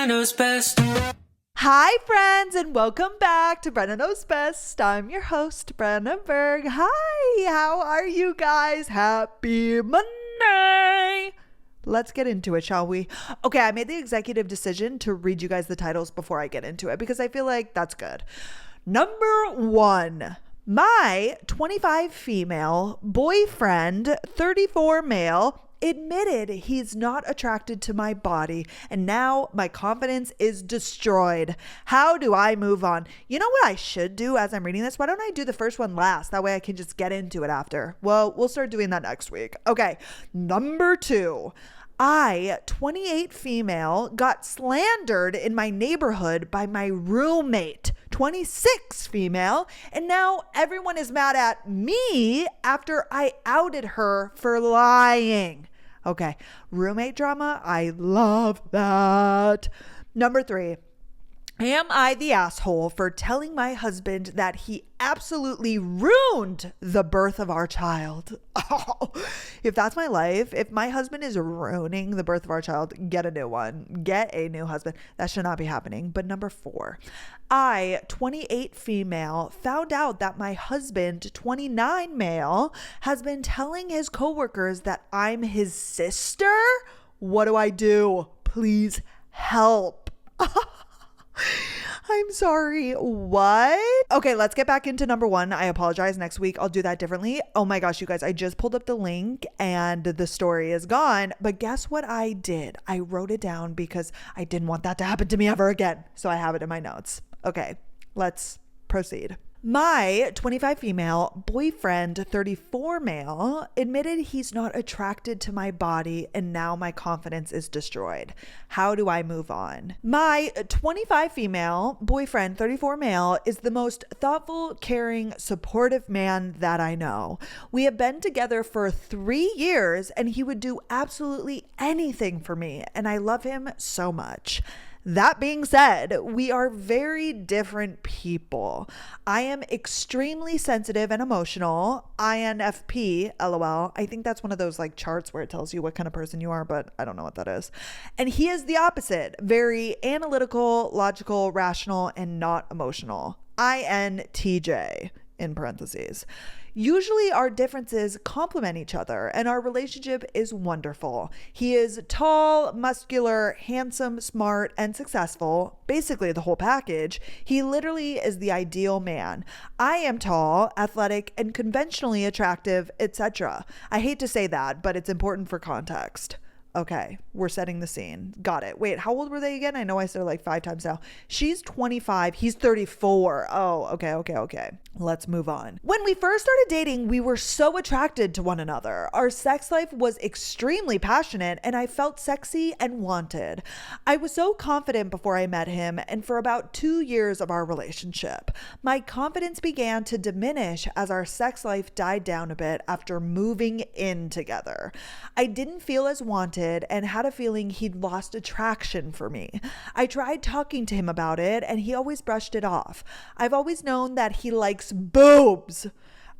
Brenna Knows Best. Hi, friends, and welcome back to Brenna Knows Best. I'm your host, Brenna Berg. Hi, how are you guys? Happy Monday. Let's get into it, shall we? Okay, I made the executive decision to read you guys the titles before I get into it because I feel like that's good. Number 1. My 25 female boyfriend, 34 male, admitted he's not attracted to my body, and now my confidence is destroyed. How do I move on? You know what I should do as I'm reading this? Why don't I do the first one last? That way I can just get into it after. Well, we'll start doing that next week. Okay, number 2. I, 28 female, got slandered in my neighborhood by my roommate, 26 female, and now everyone is mad at me after I outed her for lying. Okay, roommate drama, I love that. Number 3. Am I the asshole for telling my husband that he absolutely ruined the birth of our child? Oh, if that's my life, if my husband is ruining the birth of our child, get a new one. Get a new husband. That should not be happening. But number 4, I, 28 female, found out that my husband, 29 male, has been telling his coworkers that I'm his sister. What do I do? Please help. I'm sorry. What? Okay, let's get back into number 1. I apologize. Next week, I'll do that differently. Oh my gosh, you guys, I just pulled up the link and the story is gone. But guess what I did? I wrote it down because I didn't want that to happen to me ever again. So I have it in my notes. Okay, let's proceed. My 25 female boyfriend, 34 male, admitted he's not attracted to my body, and now my confidence is destroyed. How do I move on? My 25 female boyfriend, 34 male, is the most thoughtful, caring, supportive man that I know. We have been together for 3 years, and he would do absolutely anything for me, and I love him so much. That being said, we are very different people. I am extremely sensitive and emotional. INFP, LOL. I think that's one of those like charts where it tells you what kind of person you are, but I don't know what that is. And he is the opposite. Very analytical, logical, rational, and not emotional. INTJ in parentheses. Usually our differences complement each other and our relationship is wonderful. He is tall, muscular, handsome, smart, and successful. Basically the whole package. He literally is the ideal man. I am tall, athletic, and conventionally attractive, etc. I hate to say that, but it's important for context. Okay, we're setting the scene. Got it. Wait, how old were they again? I know I said it like 5 times now. She's 25. He's 34. Oh, okay. Let's move on. When we first started dating, we were so attracted to one another. Our sex life was extremely passionate and I felt sexy and wanted. I was so confident before I met him, and for about 2 years of our relationship, my confidence began to diminish as our sex life died down a bit after moving in together. I didn't feel as wanted and had a feeling he'd lost attraction for me. I tried talking to him about it and he always brushed it off. I've always known that he likes boobs.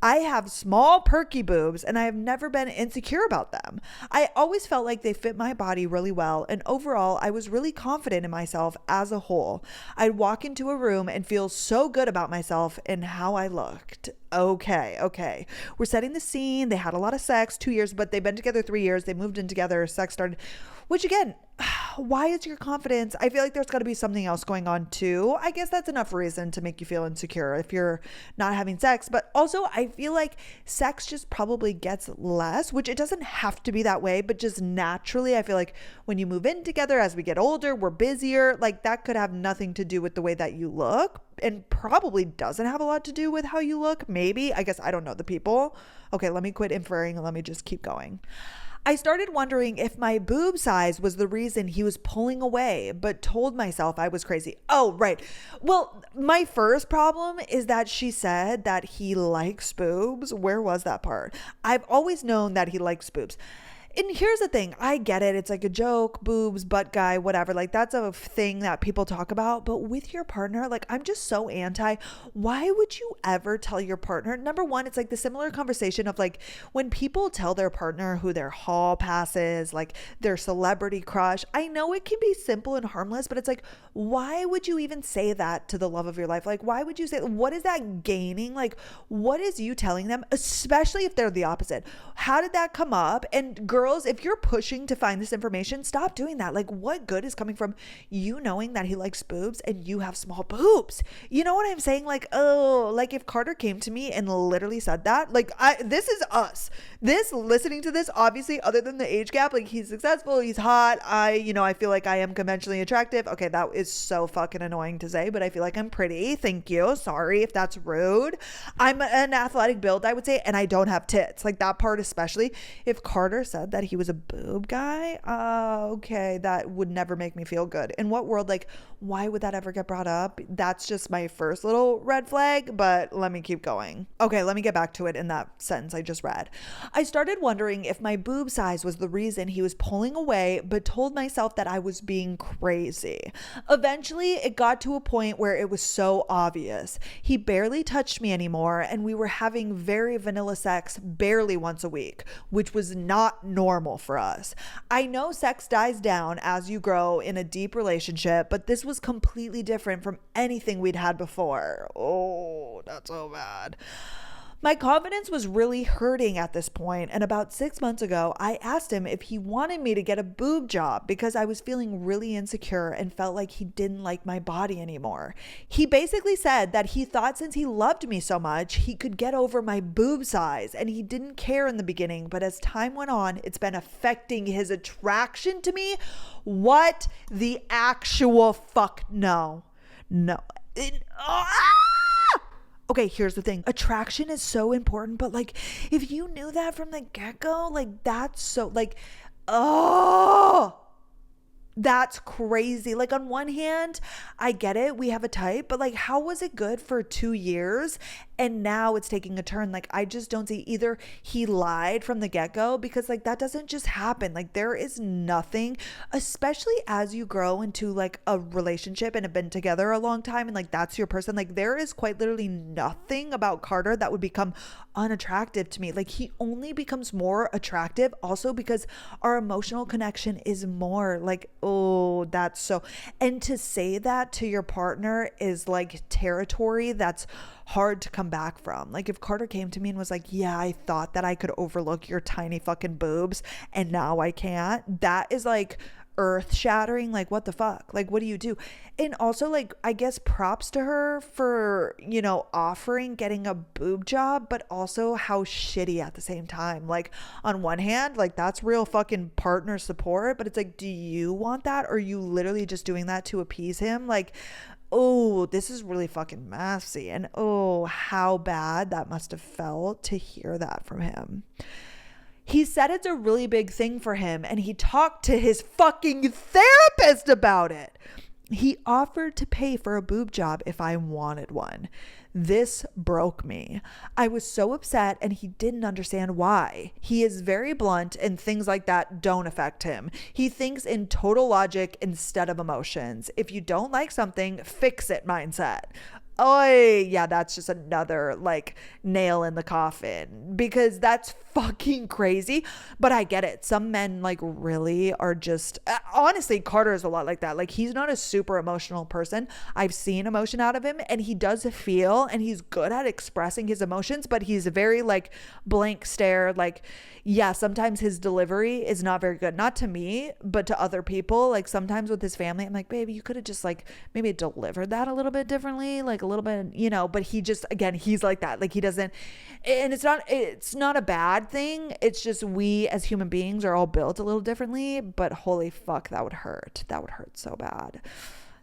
I have small, perky boobs, and I have never been insecure about them. I always felt like they fit my body really well, and overall, I was really confident in myself as a whole. I'd walk into a room and feel so good about myself and how I looked. Okay. We're setting the scene. They had a lot of sex, 2 years, but they've been together 3 years. They moved in together. Sex started, which again, why is your confidence? I feel like there's got to be something else going on too. I guess that's enough reason to make you feel insecure if you're not having sex. But also I feel like sex just probably gets less, which it doesn't have to be that way, but just naturally, I feel like when you move in together, as we get older, we're busier. Like that could have nothing to do with the way that you look, and probably doesn't have a lot to do with how you look. Maybe, I guess I don't know the people. Okay, let me quit inferring and let me just keep going. I started wondering if my boob size was the reason he was pulling away, but told myself I was crazy. Oh, right. Well, my first problem is that she said that he likes boobs. Where was that part? I've always known that he likes boobs. And here's the thing, I get it. It's like a joke, boobs, butt guy, whatever. Like that's a thing that people talk about. But with your partner, like I'm just so anti. Why would you ever tell your partner? Number one, it's like the similar conversation of like when people tell their partner who their hall pass is, like their celebrity crush. I know it can be simple and harmless, but it's like, why would you even say that to the love of your life? Like, why would you say, what is that gaining? Like, what is you telling them, especially if they're the opposite? How did that come up? And girls, if you're pushing to find this information, stop doing that. Like, what good is coming from you knowing that he likes boobs and you have small boobs? You know what I'm saying? Like, oh, like if Carter came to me and literally said that, like, this is us. This, listening to this, obviously, other than the age gap, like he's successful, he's hot. I feel like I am conventionally attractive. Okay, that is so fucking annoying to say, but I feel like I'm pretty. Thank you. Sorry if that's rude. I'm an athletic build, I would say, and I don't have tits. Like that part, especially. If Carter said that he was a boob guy, okay, that would never make me feel good. In what world? Like, why would that ever get brought up? That's just my first little red flag, but let me keep going. Okay, let me get back to it in that sentence I just read. I started wondering if my boob size was the reason he was pulling away, but told myself that I was being crazy. Eventually, it got to a point where it was so obvious. He barely touched me anymore, and we were having very vanilla sex barely once a week, which was not normal for us. I know sex dies down as you grow in a deep relationship, but this was completely different from anything we'd had before. Oh, that's so bad. My confidence was really hurting at this point, and about 6 months ago, I asked him if he wanted me to get a boob job because I was feeling really insecure and felt like he didn't like my body anymore. He basically said that he thought since he loved me so much, he could get over my boob size, and he didn't care in the beginning, but as time went on, it's been affecting his attraction to me. What the actual fuck? No. Okay, here's the thing. Attraction is so important, but like if you knew that from the get-go, like that's so like, oh, that's crazy. Like on one hand, I get it. We have a type, but like how was it good for 2 years and now it's taking a turn? Like I just don't see, either he lied from the get-go, because like that doesn't just happen. Like there is nothing, especially as you grow into like a relationship and have been together a long time and like that's your person. Like there is quite literally nothing about Carter that would become unattractive to me. Like he only becomes more attractive also because our emotional connection is more. Like, oh, that's so, and to say that to your partner is like territory that's hard to come back from. Like if Carter came to me and was like, yeah, I thought that I could overlook your tiny fucking boobs and now I can't, that is like earth shattering. Like what the fuck? Like what do you do? And also like I guess props to her for, offering getting a boob job, but also how shitty at the same time. Like on one hand, like that's real fucking partner support, but it's like, do you want that, or are you literally just doing that to appease him? Like, oh, this is really fucking messy. And oh, how bad that must have felt to hear that from him. He said it's a really big thing for him, and he talked to his fucking therapist about it. He offered to pay for a boob job if I wanted one. This broke me. I was so upset, and he didn't understand why. He is very blunt, and things like that don't affect him. He thinks in total logic instead of emotions. If you don't like something, fix it mindset. Oh yeah, that's just another like nail in the coffin, because that's fucking crazy. But I get it. Some men like really are just, honestly, Carter is a lot like that. Like he's not a super emotional person. I've seen emotion out of him, and he does feel, and he's good at expressing his emotions, but he's very like blank stare. Like, yeah, sometimes his delivery is not very good. Not to me, but to other people. Like sometimes with his family, I'm like, baby, you could have just like maybe delivered that a little bit differently, like a little bit, but he just, again, he's like that. Like he doesn't, and it's not a bad thing. It's just we as human beings are all built a little differently, but holy fuck, that would hurt. That would hurt so bad.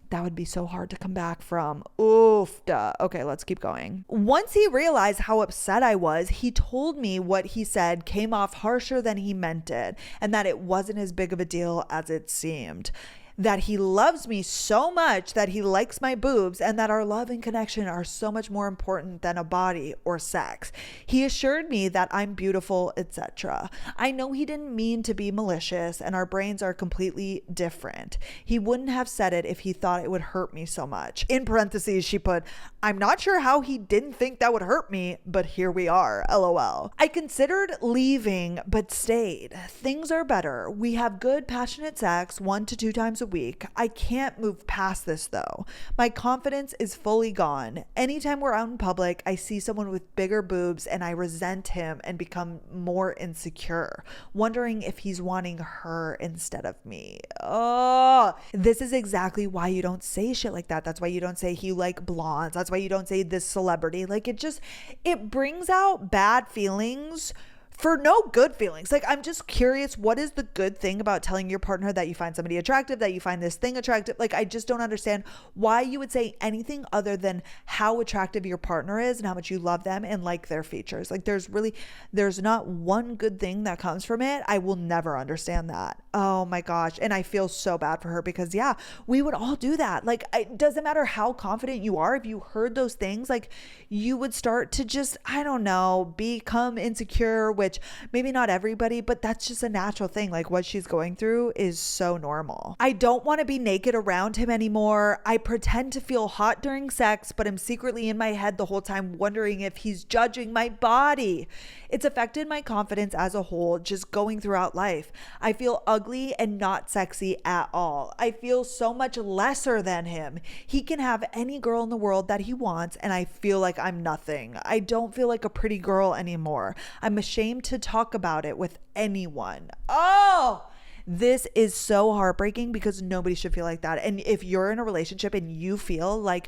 That would be so hard to come back from. Oof. Duh. Okay, let's keep going. Once he realized how upset I was, he told me what he said came off harsher than he meant it, and that it wasn't as big of a deal as it seemed. that he loves me so much that he likes my boobs and that our love and connection are so much more important than a body or sex. He assured me that I'm beautiful, etc. I know he didn't mean to be malicious and our brains are completely different. He wouldn't have said it if he thought it would hurt me so much. In parentheses, she put, I'm not sure how he didn't think that would hurt me, but here we are, LOL. I considered leaving, but stayed. Things are better. We have good, passionate sex 1 to 2 times a week. I can't move past this though. My confidence is fully gone. Anytime we're out in public, I see someone with bigger boobs and I resent him and become more insecure, wondering if he's wanting her instead of me. Oh, this is exactly why you don't say shit like that. That's why you don't say you like blondes. That's why you don't say this celebrity. Like it brings out bad feelings for no good feelings. Like, I'm just curious, what is the good thing about telling your partner that you find somebody attractive, that you find this thing attractive? Like, I just don't understand why you would say anything other than how attractive your partner is and how much you love them and like their features. Like, there's not one good thing that comes from it. I will never understand that. Oh my gosh. And I feel so bad for her because yeah, we would all do that. Like, it doesn't matter how confident you are. If you heard those things, like, you would start to just, I don't know, become insecure, which maybe not everybody, but that's just a natural thing. Like, what she's going through is so normal. I don't want to be naked around him anymore. I pretend to feel hot during sex, but I'm secretly in my head the whole time wondering if he's judging my body. It's affected my confidence as a whole, just going throughout life. I feel ugly and not sexy at all. I feel so much lesser than him. He can have any girl in the world that he wants, and I feel like I'm nothing. I don't feel like a pretty girl anymore. I'm ashamed to talk about it with anyone. Oh, this is so heartbreaking because nobody should feel like that. And if you're in a relationship and you feel like,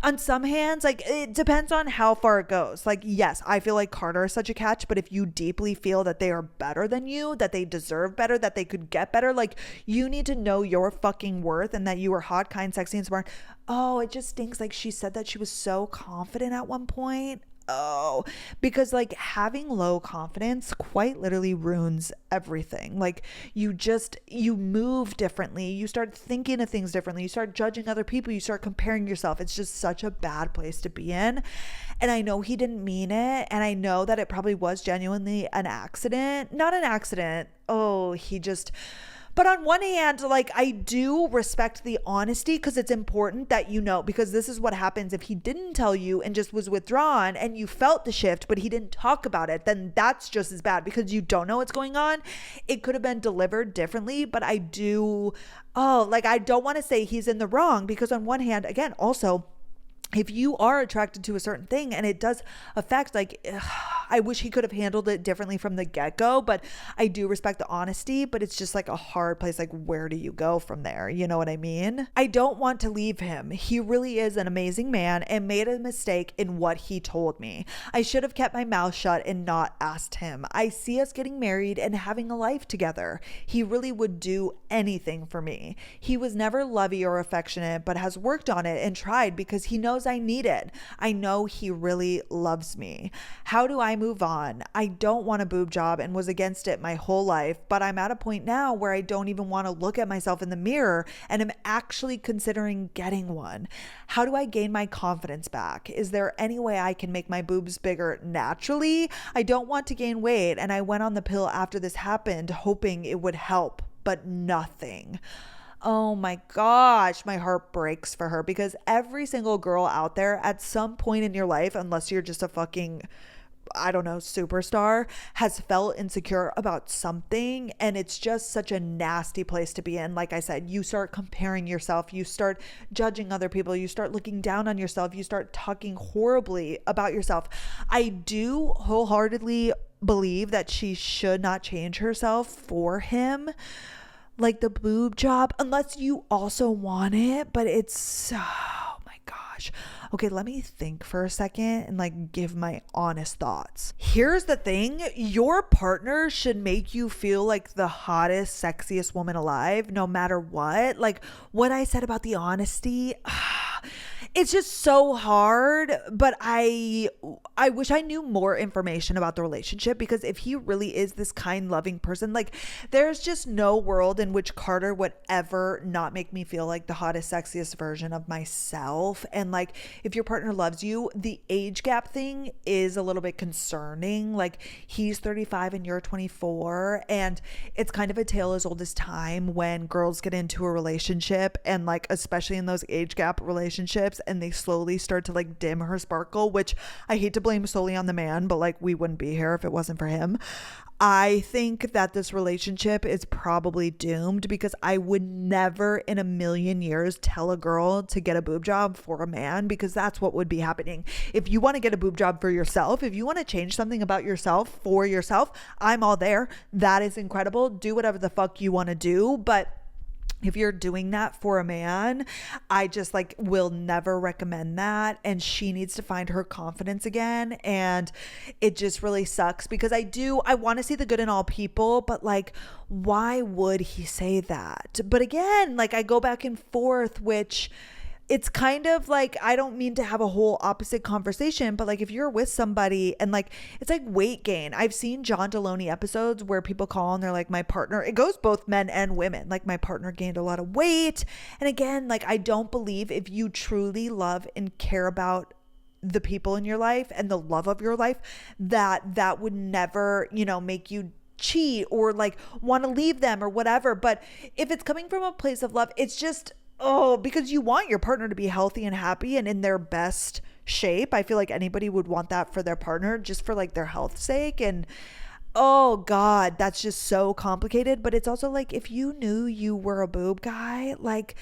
on some hands, like, it depends on how far it goes. Like, yes, I feel like Carter is such a catch, but if you deeply feel that they are better than you, that they deserve better, that they could get better, like, you need to know your fucking worth and that you are hot, kind, sexy, and smart. Oh, it just stinks. Like, she said that she was so confident at one point. Oh, because like having low confidence quite literally ruins everything. Like, you move differently. You start thinking of things differently. You start judging other people. You start comparing yourself. It's just such a bad place to be in. And I know he didn't mean it. And I know that it probably was genuinely an accident. Not an accident. Oh, but on one hand, like, I do respect the honesty because it's important that you know, because this is what happens if he didn't tell you and just was withdrawn and you felt the shift, but he didn't talk about it, then that's just as bad because you don't know what's going on. It could have been delivered differently, but I don't want to say he's in the wrong because on one hand, again, also, if you are attracted to a certain thing and it does affect, like, I wish he could have handled it differently from the get-go, but I do respect the honesty, but it's just like a hard place. Like, where do you go from there? You know what I mean? I don't want to leave him. He really is an amazing man and made a mistake in what he told me. I should have kept my mouth shut and not asked him. I see us getting married and having a life together. He really would do anything for me. He was never lovey or affectionate, but has worked on it and tried because he knows I need it. I know he really loves me. How do I move on? I don't want a boob job and was against it my whole life, but I'm at a point now where I don't even want to look at myself in the mirror and I'm actually considering getting one. How do I gain my confidence back? Is there any way I can make my boobs bigger naturally? I don't want to gain weight and I went on the pill after this happened hoping it would help, but nothing. Oh my gosh, my heart breaks for her because every single girl out there at some point in your life, unless you're just a fucking, I don't know, superstar, has felt insecure about something, and it's just such a nasty place to be in. Like I said, you start comparing yourself, you start judging other people, you start looking down on yourself, you start talking horribly about yourself. I do wholeheartedly believe that she should not change herself for him, like the boob job, unless you also want it. But it's, oh my gosh. Okay, let me think for a second and like give my honest thoughts. Here's the thing. Your partner should make you feel like the hottest, sexiest woman alive, no matter what. Like what I said about the honesty, It's just so hard, but I wish I knew more information about the relationship, because if he really is this kind, loving person, like there's just no world in which Carter would ever not make me feel like the hottest, sexiest version of myself. And like if your partner loves you, the age gap thing is a little bit concerning. Like he's 35 and you're 24, and it's kind of a tale as old as time when girls get into a relationship, and like especially in those age gap relationships, and they slowly start to like dim her sparkle, which I hate to blame solely on the man, but like we wouldn't be here if it wasn't for him. I think that this relationship is probably doomed, because I would never in a million years tell a girl to get a boob job for a man, because that's what would be happening. If you want to get a boob job for yourself, if you want to change something about yourself for yourself, I'm all there. That is incredible. Do whatever the fuck you want to do. But if you're doing that for a man, I just like will never recommend that. And she needs to find her confidence again. And it just really sucks, because I want to see the good in all people, but like, why would he say that? But again, like I go back and forth, which it's kind of like, I don't mean to have a whole opposite conversation, but like if you're with somebody and like, it's like weight gain. I've seen John Deloney episodes where people call and they're like, my partner, it goes both men and women, like my partner gained a lot of weight. And again, like I don't believe, if you truly love and care about the people in your life and the love of your life, that would never, make you cheat or like want to leave them or whatever. But if it's coming from a place of love, it's just, because you want your partner to be healthy and happy and in their best shape. I feel like anybody would want that for their partner, just for like their health's sake. And oh God, that's just so complicated. But it's also like, if you knew you were a boob guy, like,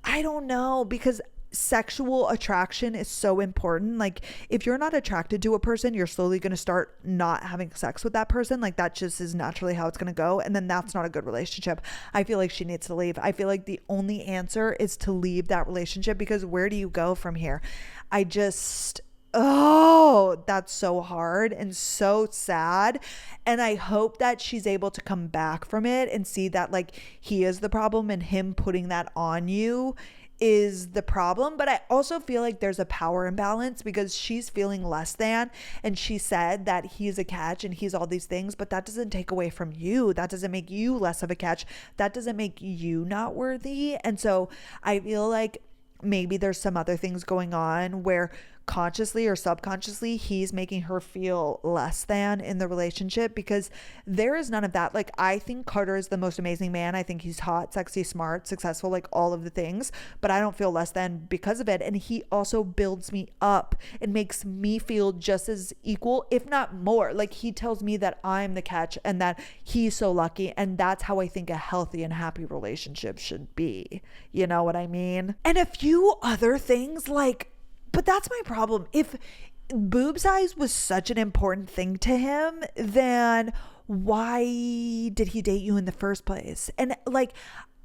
I don't know, because sexual attraction is so important. Like if you're not attracted to a person, you're slowly going to start not having sex with that person. Like that just is naturally how it's going to go. And then that's not a good relationship. I feel like she needs to leave. I feel like the only answer is to leave that relationship, because where do you go from here? That's so hard and so sad. And I hope that she's able to come back from it and see that like he is the problem, and him putting that on you is the problem. But I also feel like there's a power imbalance, because she's feeling less than, and she said that he's a catch and he's all these things, but that doesn't take away from you. That doesn't make you less of a catch. That doesn't make you not worthy. And so I feel like maybe there's some other things going on where consciously or subconsciously he's making her feel less than in the relationship, because there is none of that. Like I think Carter is the most amazing man. I think he's hot, sexy, smart, successful, like all of the things, but I don't feel less than because of it. And he also builds me up and makes me feel just as equal, if not more. Like he tells me that I'm the catch and that he's so lucky, and that's how I think a healthy and happy relationship should be. You know what I mean? And a few other things, like, but that's my problem. If boob size was such an important thing to him, then why did he date you in the first place? And like,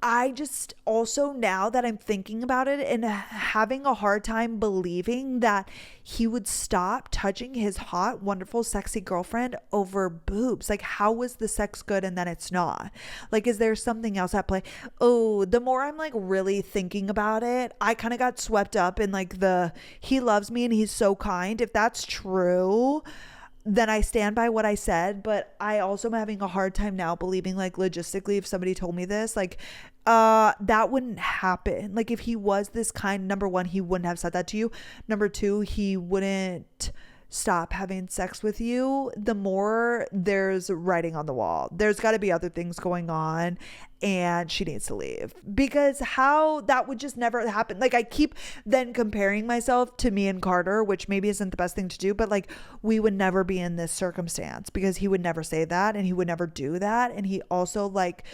I just also, now that I'm thinking about it and having a hard time believing that he would stop touching his hot, wonderful, sexy girlfriend over boobs. Like, how was the sex good and then it's not? Like, is there something else at play? Oh, the more I'm like really thinking about it, I kind of got swept up in like he loves me and he's so kind. If that's true, then I stand by what I said. But I also am having a hard time now believing, like, logistically, if somebody told me this, like, that wouldn't happen. Like, if he was this kind, number one, he wouldn't have said that to you. Number two, he wouldn't stop having sex with you. The more there's writing on the wall, there's got to be other things going on, and she needs to leave, because how that would just never happen. Like, I keep then comparing myself to me and Carter, which maybe isn't the best thing to do, but like, we would never be in this circumstance, because he would never say that and he would never do that. And he also like,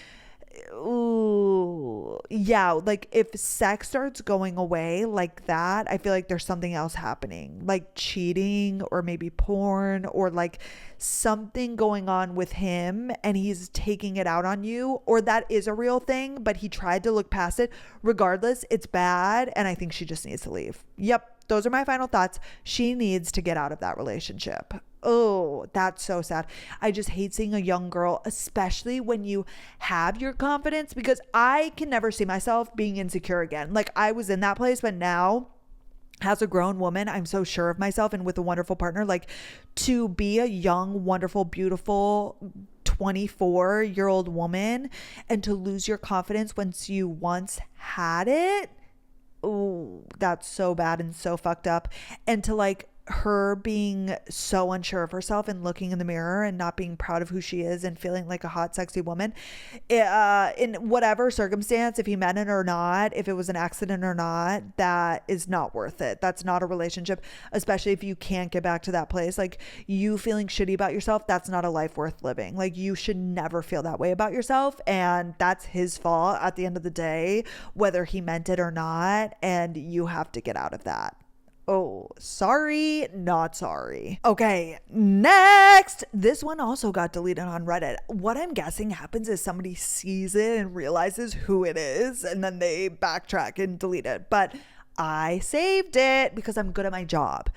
ooh, yeah, like if sex starts going away like that, I feel like there's something else happening, like cheating or maybe porn or like something going on with him, and he's taking it out on you, or that is a real thing, but he tried to look past it. Regardless, it's bad, and I think she just needs to leave. Yep. Those are my final thoughts. She needs to get out of that relationship. Oh, that's so sad. I just hate seeing a young girl, especially when you have your confidence, because I can never see myself being insecure again. Like, I was in that place, but now as a grown woman, I'm so sure of myself and with a wonderful partner, like to be a young, wonderful, beautiful 24-year-old woman and to lose your confidence once you once had it. Oh, that's so bad and so fucked up. And to like her being so unsure of herself and looking in the mirror and not being proud of who she is and feeling like a hot, sexy woman, in whatever circumstance, if he meant it or not, if it was an accident or not, that is not worth it. That's not a relationship, especially if you can't get back to that place. Like you feeling shitty about yourself, that's not a life worth living. Like you should never feel that way about yourself. And that's his fault at the end of the day, whether he meant it or not. And you have to get out of that. Oh, sorry, not sorry. Okay, next. This one also got deleted on Reddit. What I'm guessing happens is somebody sees it and realizes who it is, and then they backtrack and delete it. But I saved it because I'm good at my job.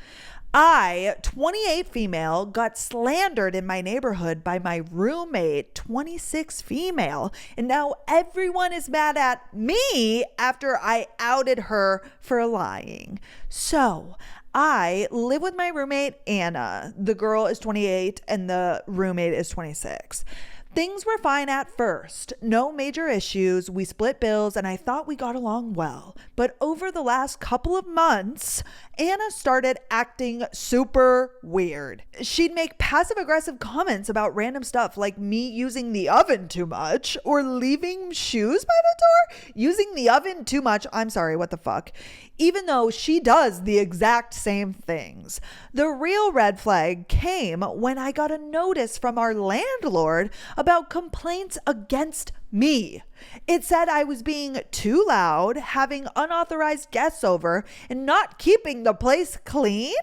I, 28 female, got slandered in my neighborhood by my roommate, 26 female, and now everyone is mad at me after I outed her for lying. So I live with my roommate, Anna. The girl is 28 and the roommate is 26. Things were fine at first. No major issues. We split bills and I thought we got along well. But over the last couple of months, Anna started acting super weird. She'd make passive aggressive comments about random stuff like me using the oven too much or leaving shoes by the door. Using the oven too much. I'm sorry, what the fuck? Even though she does the exact same things. The real red flag came when I got a notice from our landlord about complaints against me. It said I was being too loud, having unauthorized guests over, and not keeping the place clean.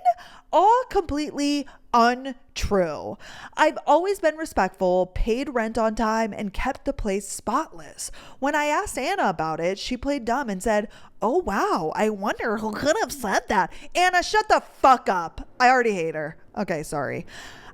All completely untrue. I've always been respectful, paid rent on time, and kept the place spotless. When I asked Anna about it, she played dumb and said, "Oh wow, I wonder who could have said that." Anna, shut the fuck up. I already hate her. Okay, sorry.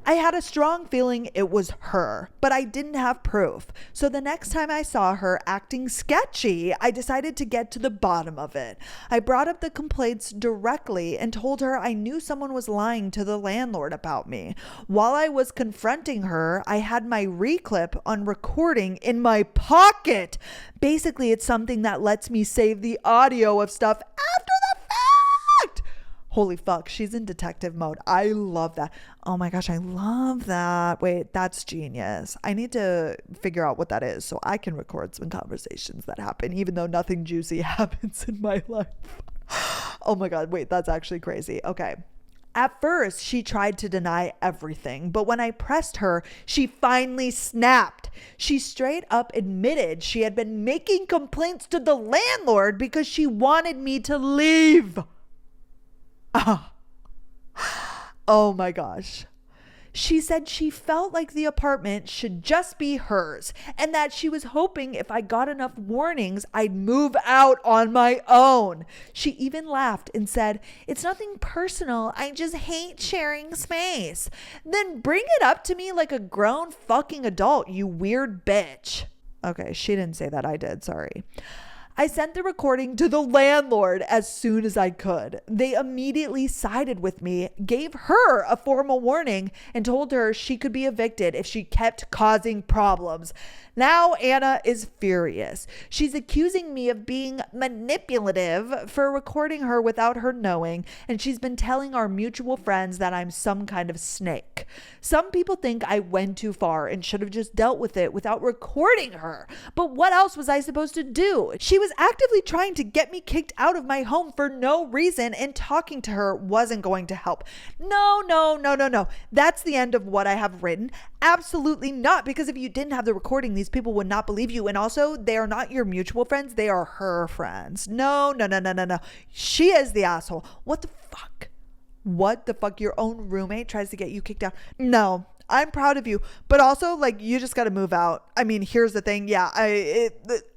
I had a strong feeling it was her, but I didn't have proof. So the next time I saw her acting sketchy, I decided to get to the bottom of it. I brought up the complaints directly and told her I knew someone was lying to the landlord about me. While I was confronting her, I had my reclip on recording in my pocket. Basically, it's something that lets me save the audio of stuff after the fact. Holy fuck, she's in detective mode. I love that. Oh my gosh, I love that. Wait, that's genius. I need to figure out what that is so I can record some conversations that happen, even though nothing juicy happens in my life. Oh my God, wait, that's actually crazy. Okay. At first, she tried to deny everything, but when I pressed her, she finally snapped. She straight up admitted she had been making complaints to the landlord because she wanted me to leave. Oh my gosh. She said she felt like the apartment should just be hers and that she was hoping if I got enough warnings, I'd move out on my own. She even laughed and said, "It's nothing personal. I just hate sharing space." Then bring it up to me like a grown fucking adult, you weird bitch. Okay, she didn't say that. I did. Sorry. I sent the recording to the landlord as soon as I could. They immediately sided with me, gave her a formal warning, and told her she could be evicted if she kept causing problems. Now Anna is furious. She's accusing me of being manipulative for recording her without her knowing, and she's been telling our mutual friends that I'm some kind of snake. Some people think I went too far and should have just dealt with it without recording her. But what else was I supposed to do? She was actively trying to get me kicked out of my home for no reason, and talking to her wasn't going to help. No. That's the end of what I have written. Absolutely not, because if you didn't have the recording, these people would not believe you. And also, they are not your mutual friends. They are her friends. No. She is the asshole. What the fuck? What the fuck? Your own roommate tries to get you kicked out. No, I'm proud of you. But also, like, you just got to move out. I mean, here's the thing. Yeah,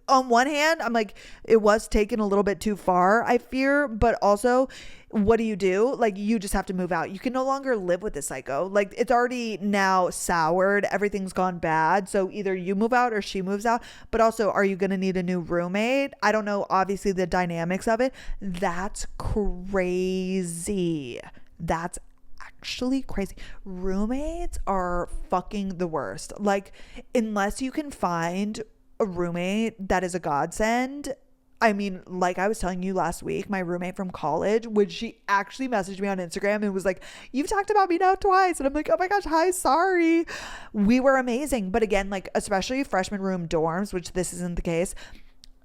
on one hand, I'm like, it was taken a little bit too far, I fear, but also, what do? Like, you just have to move out. You can no longer live with this psycho. Like, it's already now soured. Everything's gone bad. So either you move out or she moves out. But also, are you going to need a new roommate? I don't know, obviously, the dynamics of it. That's crazy. That's actually crazy. Roommates are fucking the worst. Like, unless you can find a roommate that is a godsend. I mean, like I was telling you last week, my roommate from college, when she actually messaged me on Instagram and was like, you've talked about me now twice. And I'm like, oh my gosh, hi, sorry. We were amazing. But again, like, especially freshman room dorms, which this isn't the case,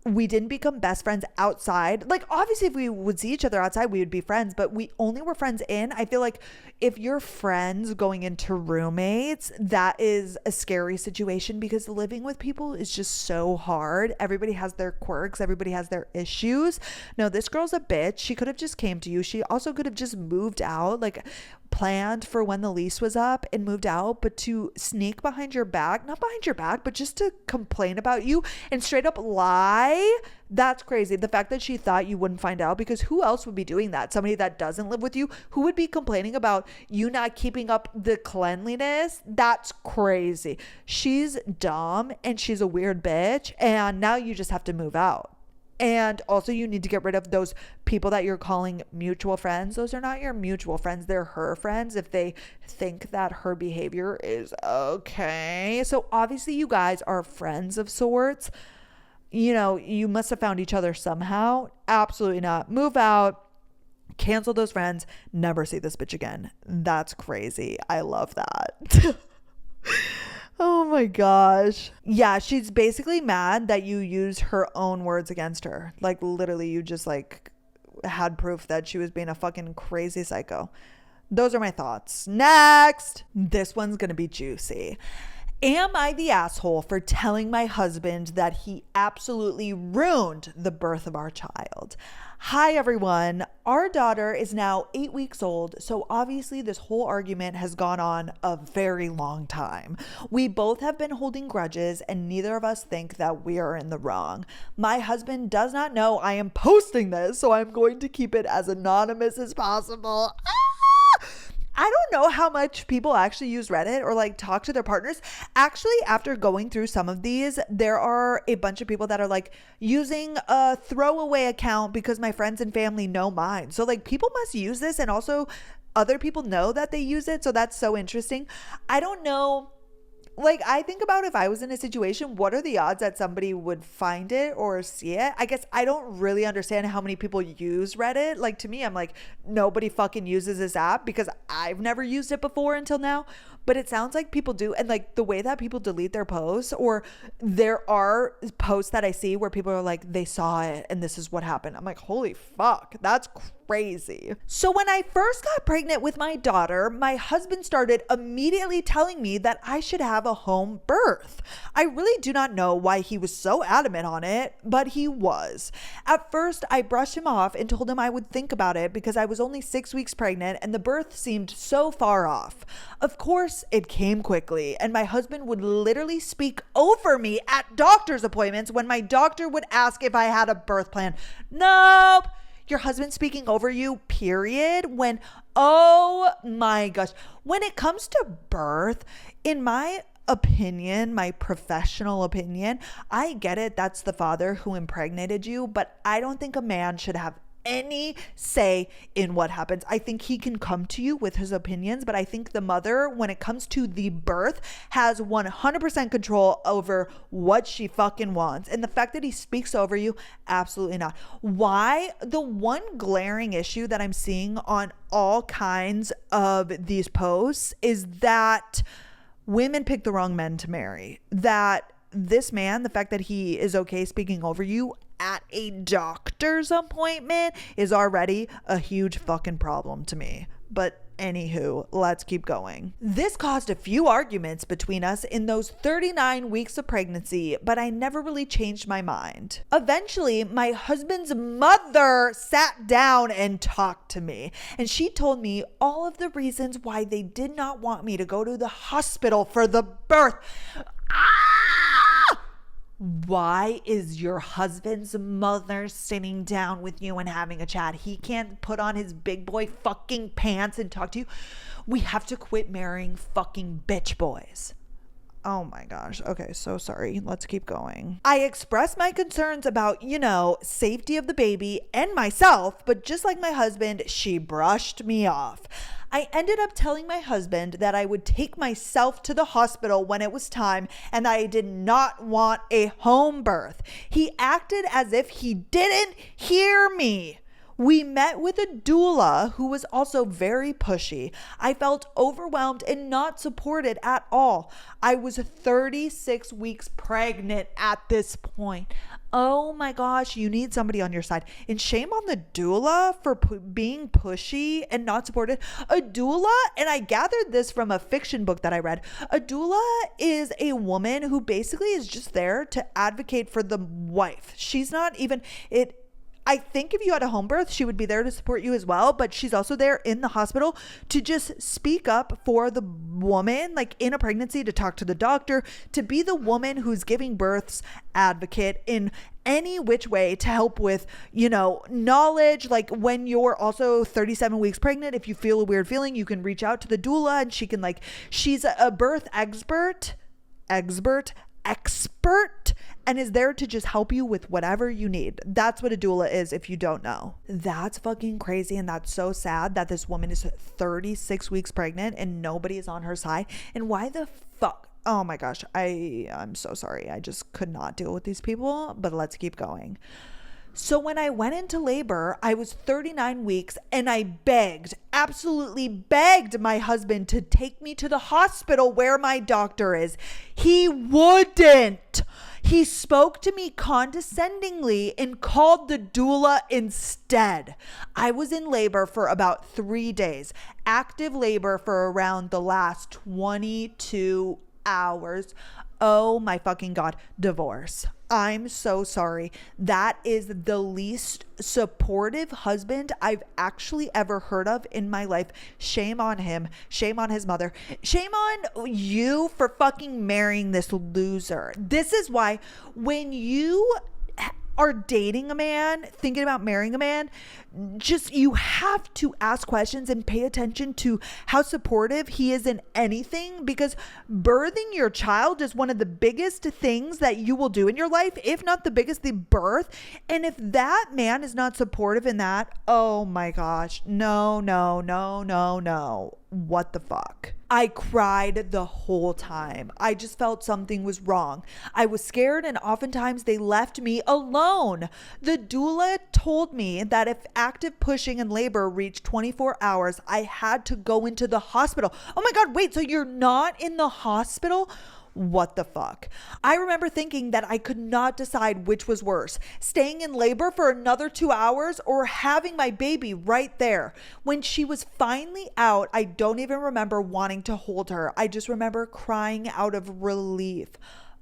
we didn't become best friends outside. Like, obviously, if we would see each other outside, we would be friends, but we only were friends in. I feel like if you're friends going into roommates, that is a scary situation because living with people is just so hard. Everybody has their quirks. Everybody has their issues. No, this girl's a bitch. She could have just came to you. She also could have just moved out, like planned for when the lease was up and moved out, but to sneak behind your back, not behind your back, but just to complain about you and straight up lie. That's crazy. The fact that she thought you wouldn't find out, because who else would be doing that? Somebody that doesn't live with you, who would be complaining about you not keeping up the cleanliness? That's crazy. She's dumb and she's a weird bitch. And now you just have to move out. And also you need to get rid of those people that you're calling mutual friends. Those are not your mutual friends. They're her friends if they think that her behavior is okay. So obviously you guys are friends of sorts. You know, you must have found each other somehow. Absolutely not. Move out. Cancel those friends. Never see this bitch again. That's crazy. I love that. Oh my gosh. Yeah, she's basically mad that you used her own words against her. Like, literally, you just like had proof that she was being a fucking crazy psycho. Those are my thoughts. Next. This one's gonna be juicy. Am I the asshole for telling my husband that he absolutely ruined the birth of our child? Hi, everyone. Our daughter is now 8 weeks old, so obviously this whole argument has gone on a very long time. We both have been holding grudges, and neither of us think that we are in the wrong. My husband does not know I am posting this, so I'm going to keep it as anonymous as possible. I don't know how much people actually use Reddit or like talk to their partners. Actually, after going through some of these, there are a bunch of people that are like using a throwaway account because my friends and family know mine. So like people must use this, and also other people know that they use it. So that's so interesting. I don't know. Like, I think about if I was in a situation, what are the odds that somebody would find it or see it? I guess I don't really understand how many people use Reddit. Like, to me, I'm like, nobody fucking uses this app because I've never used it before until now. But it sounds like people do. And like the way that people delete their posts, or there are posts that I see where people are like, they saw it and this is what happened. I'm like, holy fuck, that's crazy. So when I first got pregnant with my daughter, my husband started immediately telling me that I should have a home birth. I really do not know why he was so adamant on it, but he was. At first, I brushed him off and told him I would think about it because I was only 6 weeks pregnant and the birth seemed so far off. Of course, it came quickly, and my husband would literally speak over me at doctor's appointments when my doctor would ask if I had a birth plan. Nope. Your husband speaking over you, period. When, oh my gosh, when it comes to birth, in my opinion, my professional opinion, I get it. That's the father who impregnated you, but I don't think a man should have any say in what happens. I think he can come to you with his opinions, but I think the mother, when it comes to the birth, has 100% control over what she fucking wants. And the fact that he speaks over you, absolutely not. Why? The one glaring issue that I'm seeing on all kinds of these posts is that women pick the wrong men to marry. That this man, the fact that he is okay speaking over you at a doctor's appointment is already a huge fucking problem to me. But anywho, let's keep going. This caused a few arguments between us in those 39 weeks of pregnancy, but I never really changed my mind. Eventually, my husband's mother sat down and talked to me, and she told me all of the reasons why they did not want me to go to the hospital for the birth. Why is your husband's mother sitting down with you and having a chat? He can't put on his big boy fucking pants and talk to you. We have to quit marrying fucking bitch boys. Oh my gosh. Okay, so sorry. Let's keep going. I expressed my concerns about, safety of the baby and myself, but just like my husband, she brushed me off. I ended up telling my husband that I would take myself to the hospital when it was time and that I did not want a home birth. He acted as if he didn't hear me. We met with a doula who was also very pushy. I felt overwhelmed and not supported at all. I was 36 weeks pregnant at this point. Oh my gosh, you need somebody on your side. And shame on the doula for being pushy and not supported. A doula, and I gathered this from a fiction book that I read, a doula is a woman who basically is just there to advocate for the wife. She's not even, I think if you had a home birth, she would be there to support you as well, but she's also there in the hospital to just speak up for the woman, like in a pregnancy, to talk to the doctor, to be the woman who's giving birth's advocate in any which way to help with, knowledge. Like when you're also 37 weeks pregnant, if you feel a weird feeling, you can reach out to the doula and she can she's a birth expert and is there to just help you with whatever you need. That's what a doula is if you don't know. That's fucking crazy, and that's so sad that this woman is 36 weeks pregnant and nobody is on her side. And why the fuck? Oh my gosh, I'm so sorry. I just could not deal with these people, but let's keep going. So when I went into labor, I was 39 weeks and I absolutely begged my husband to take me to the hospital where my doctor is. He wouldn't. He spoke to me condescendingly and called the doula instead. I was in labor for about 3 days, active labor for around the last 22 hours. Oh my fucking God, divorce. I'm so sorry. That is the least supportive husband I've actually ever heard of in my life. Shame on him. Shame on his mother. Shame on you for fucking marrying this loser. This is why when you are dating a man, thinking about marrying a man, you have to ask questions and pay attention to how supportive he is in anything, because birthing your child is one of the biggest things that you will do in your life, if not the biggest, the birth. And if that man is not supportive in that, oh my gosh, no. What the fuck? I cried the whole time. I just felt something was wrong. I was scared, and oftentimes they left me alone. The doula told me that if active pushing in labor reached 24 hours, I had to go into the hospital. Oh my God, wait, so you're not in the hospital? What the fuck? I remember thinking that I could not decide which was worse, staying in labor for another 2 hours or having my baby right there. When she was finally out, I don't even remember wanting to hold her. I just remember crying out of relief.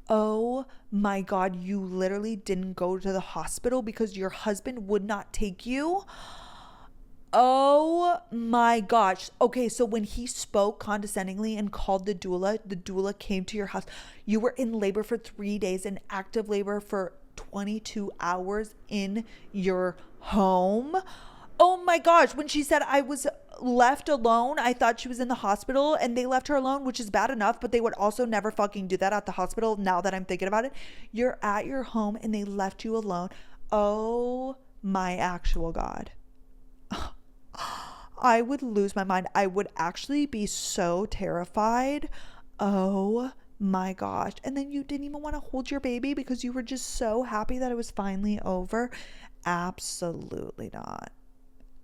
Oh my God, you literally didn't go to the hospital because your husband would not take you? Oh my gosh. Okay, so when he spoke condescendingly and called the doula came to your house. You were in labor for 3 days and active labor for 22 hours in your home. Oh my gosh. When she said I was left alone, I thought she was in the hospital and they left her alone, which is bad enough, but they would also never fucking do that at the hospital. Now that I'm thinking about it, you're at your home and they left you alone. Oh my actual God. I would lose my mind. I would actually be so terrified. Oh my gosh. And then you didn't even want to hold your baby because you were just so happy that it was finally over. Absolutely not.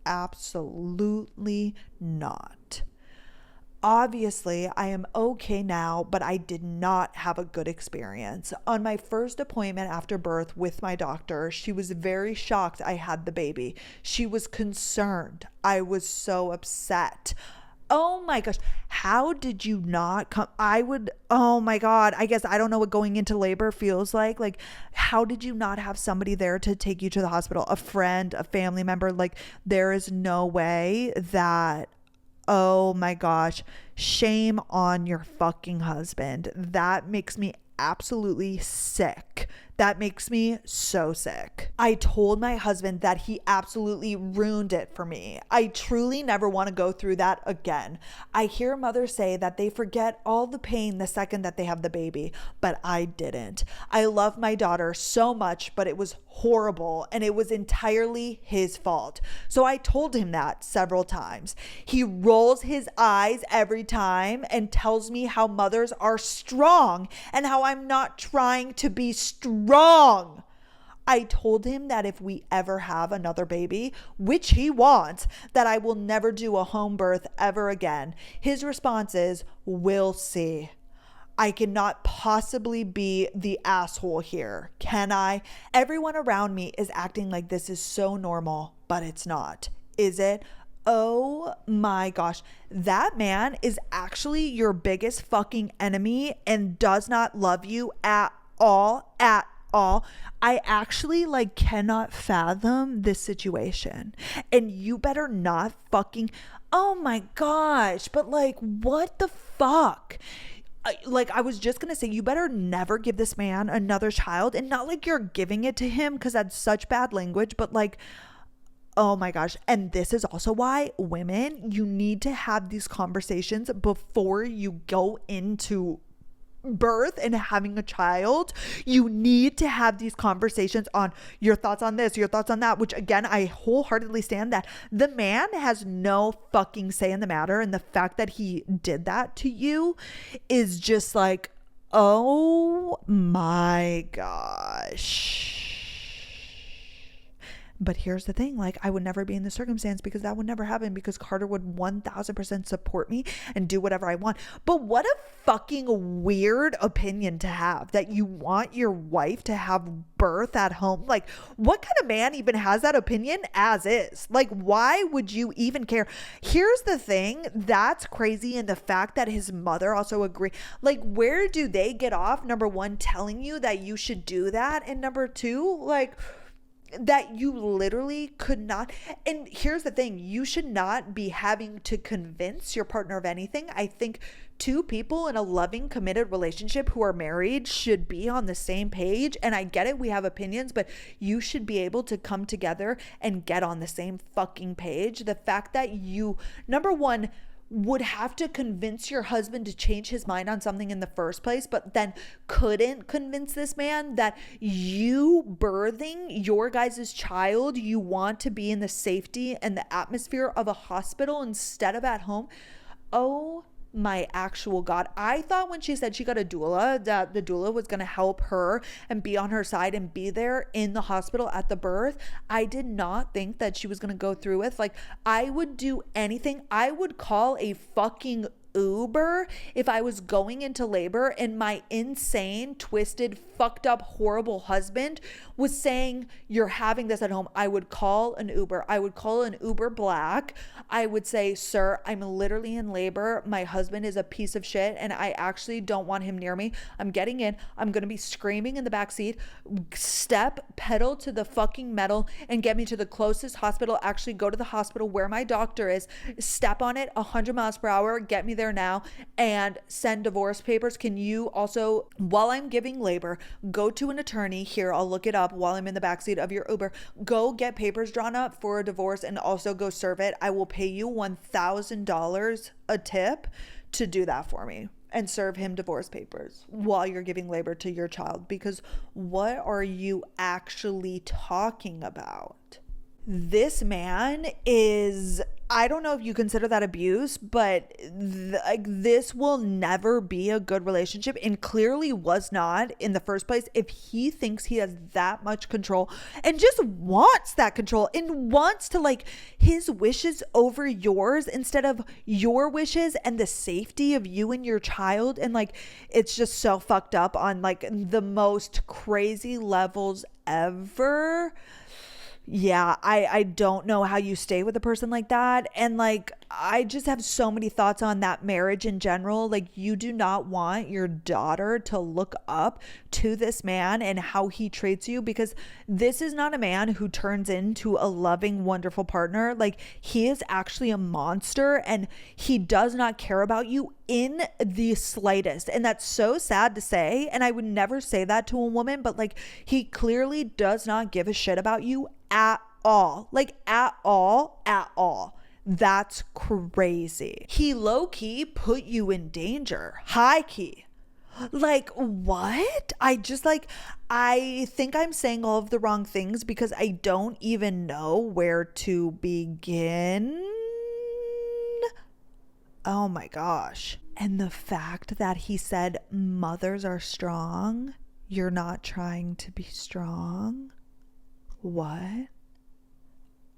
Absolutely not. Obviously, I am okay now, but I did not have a good experience. On my first appointment after birth with my doctor, she was very shocked I had the baby. She was concerned. I was so upset. Oh my gosh, how did you not come? Oh my God, I guess I don't know what going into labor feels like. Like, how did you not have somebody there to take you to the hospital? A friend, a family member? Like, there is no way that. Oh my gosh, shame on your fucking husband. That makes me absolutely sick That makes me so sick. I told my husband that he absolutely ruined it for me. I truly never want to go through that again. I hear mothers say that they forget all the pain the second that they have the baby, but I didn't. I love my daughter so much, but it was horrible and it was entirely his fault. So I told him that several times. He rolls his eyes every time and tells me how mothers are strong and how I'm not trying to be strong. I told him that if we ever have another baby, which he wants, that I will never do a home birth ever again. His response is, "We'll see." I cannot possibly be the asshole here, can I? Everyone around me is acting like this is so normal, but it's not. Is it? Oh my gosh, that man is actually your biggest fucking enemy and does not love you at all. I actually cannot fathom this situation, and you better not fucking, oh my gosh, but what the fuck? I was just gonna say, you better never give this man another child, and not you're giving it to him, because that's such bad language, but oh my gosh. And this is also why women, you need to have these conversations before you go into birth and having a child. You need to have these conversations on your thoughts on this, your thoughts on that, which again, I wholeheartedly stand that the man has no fucking say in the matter. And the fact that he did that to you is just oh my gosh. But here's the thing, I would never be in this circumstance, because that would never happen, because Carter would 1000% support me and do whatever I want. But what a fucking weird opinion to have, that you want your wife to have birth at home. What kind of man even has that opinion as is? Why would you even care? Here's the thing that's crazy, and the fact that his mother also agreed. Where do they get off, number one, telling you that you should do that, and number two, that you literally could not. And here's the thing, you should not be having to convince your partner of anything. I think two people in a loving, committed relationship who are married should be on the same page. And I get it, we have opinions, but you should be able to come together and get on the same fucking page. The fact that you, number one, would have to convince your husband to change his mind on something in the first place, but then couldn't convince this man that you birthing your guys' child, you want to be in the safety and the atmosphere of a hospital instead of at home. Oh my actual God. I thought when she said she got a doula, that the doula was going to help her and be on her side and be there in the hospital at the birth. I did not think that she was going to go through with, I would do anything. I would call a fucking Uber if I was going into labor and my insane, twisted, fucked up, horrible husband was saying, "You're having this at home." I would call an Uber. I would call an Uber Black. I would say, "Sir, I'm literally in labor. My husband is a piece of shit and I actually don't want him near me. I'm getting in. I'm going to be screaming in the back seat. Step, pedal to the fucking metal and get me to the closest hospital. Actually go to the hospital where my doctor is. Step on it 100 miles per hour. Get me there now and send divorce papers. Can you also, while I'm giving labor, go to an attorney here. I'll look it up while I'm in the backseat of your Uber. Go get papers drawn up for a divorce and also go serve it. I will pay you $1,000 a tip to do that for me and serve him divorce papers while you're giving labor to your child." Because what are you actually talking about? This man is, I don't know if you consider that abuse, but this will never be a good relationship, and clearly was not in the first place if he thinks he has that much control and just wants that control and wants to his wishes over yours instead of your wishes and the safety of you and your child. And it's just so fucked up on the most crazy levels ever. Yeah, I don't know how you stay with a person like that. And like, I just have so many thoughts on that marriage in general. Like, you do not want your daughter to look up to this man and how he treats you, because this is not a man who turns into a loving, wonderful partner. Like, he is actually a monster and he does not care about you in the slightest. And that's so sad to say. And I would never say that to a woman, but like, he clearly does not give a shit about you at all. Like, at all, at all. That's crazy. He low key put you in danger. High key. Like, what? I think I'm saying all of the wrong things because I don't even know where to begin. Oh my gosh. And the fact that he said mothers are strong, you're not trying to be strong. What?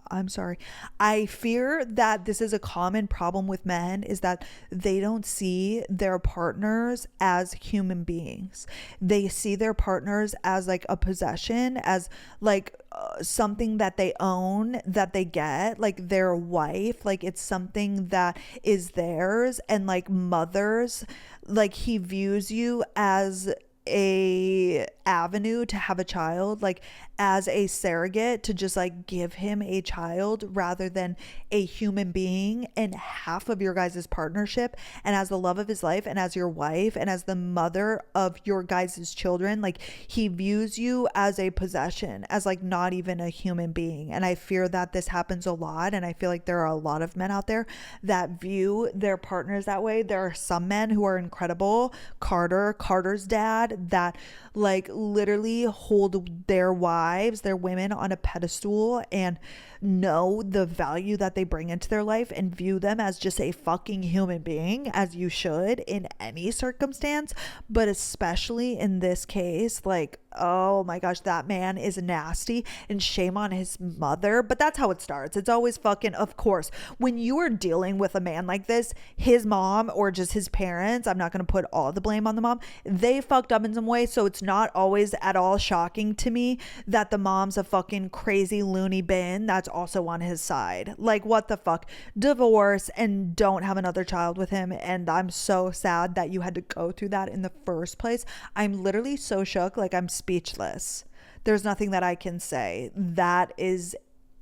I'm sorry. I fear that this is a common problem with men, is that they don't see their partners as human beings. They see their partners as like a possession, as like something that they own, that they get, like their wife, like it's something that is theirs. And like mothers, like he views you as a avenue to have a child, like as a surrogate to just like give him a child rather than a human being and half of your guys' partnership, and as the love of his life and as your wife and as the mother of your guys' children. Like, he views you as a possession, as like not even a human being. And I fear that this happens a lot, and I feel like there are a lot of men out there that view their partners that way. There are some men who are incredible. Carter's dad, that like literally hold their wives, their women on a pedestal and know the value that they bring into their life and view them as just a fucking human being, as you should in any circumstance, but especially in this case. Like, oh my gosh, that man is nasty, and shame on his mother. But that's how it starts. It's always fucking, of course, when you are dealing with a man like this, his mom or just his parents, I'm not going to put all the blame on the mom, they fucked up in some way. So it's not always at all shocking to me that the mom's a fucking crazy loony bin that's also on his side. Like, what the fuck? Divorce and don't have another child with him. And I'm so sad that you had to go through that in the first place. I'm literally so shook. Like, I'm speechless. There's nothing that I can say. That is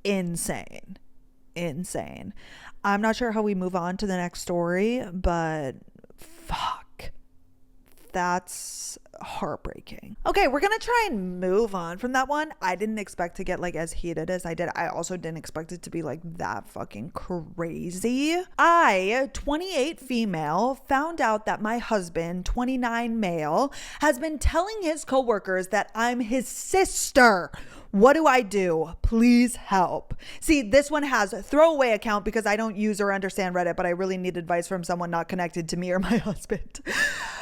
insane. Insane. I'm not sure how we move on to the next story, but fuck. That's heartbreaking. Okay, we're gonna try and move on from that one. I didn't expect to get like as heated as I did. I also didn't expect it to be like that fucking crazy. I, 28 female, found out that my husband, 29 male, has been telling his coworkers that I'm his sister. What do I do? Please help. See, this one has a throwaway account because I don't use or understand Reddit, but I really need advice from someone not connected to me or my husband.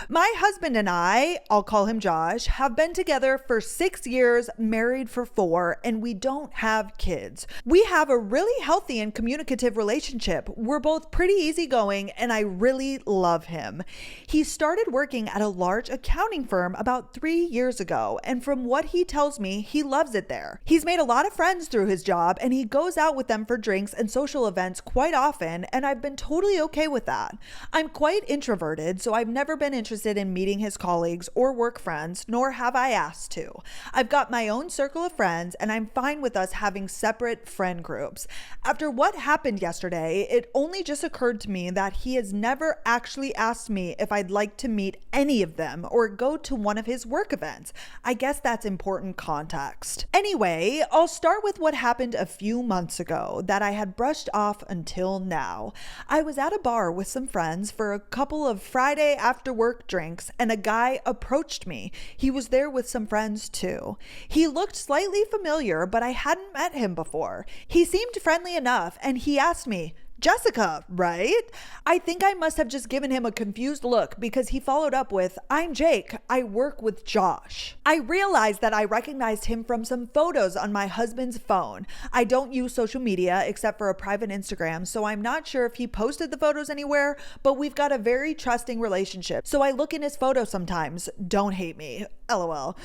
My husband and I'll call him Josh, have been together for 6 years, married for 4, and we don't have kids. We have a really healthy and communicative relationship. We're both pretty easygoing, and I really love him. He started working at a large accounting firm about 3 years ago, and from what he tells me, he loves it there. He's made a lot of friends through his job, and he goes out with them for drinks and social events quite often, and I've been totally okay with that. I'm quite introverted, so I've never been interested in meeting his colleagues or work friends, nor have I asked to. I've got my own circle of friends, and I'm fine with us having separate friend groups. After what happened yesterday, it only just occurred to me that he has never actually asked me if I'd like to meet any of them or go to one of his work events. I guess that's important context. Anyway, I'll start with what happened a few months ago that I had brushed off until now. I was at a bar with some friends for a couple of Friday after work drinks, and a guy approached me. He was there with some friends too. He looked slightly familiar, but I hadn't met him before. He seemed friendly enough, and he asked me, Jessica, right? I think I must have just given him a confused look because he followed up with, I'm Jake. I work with Josh. I realized that I recognized him from some photos on my husband's phone. I don't use social media except for a private Instagram, so I'm not sure if he posted the photos anywhere, but we've got a very trusting relationship. So I look in his photos sometimes. Don't hate me. LOL.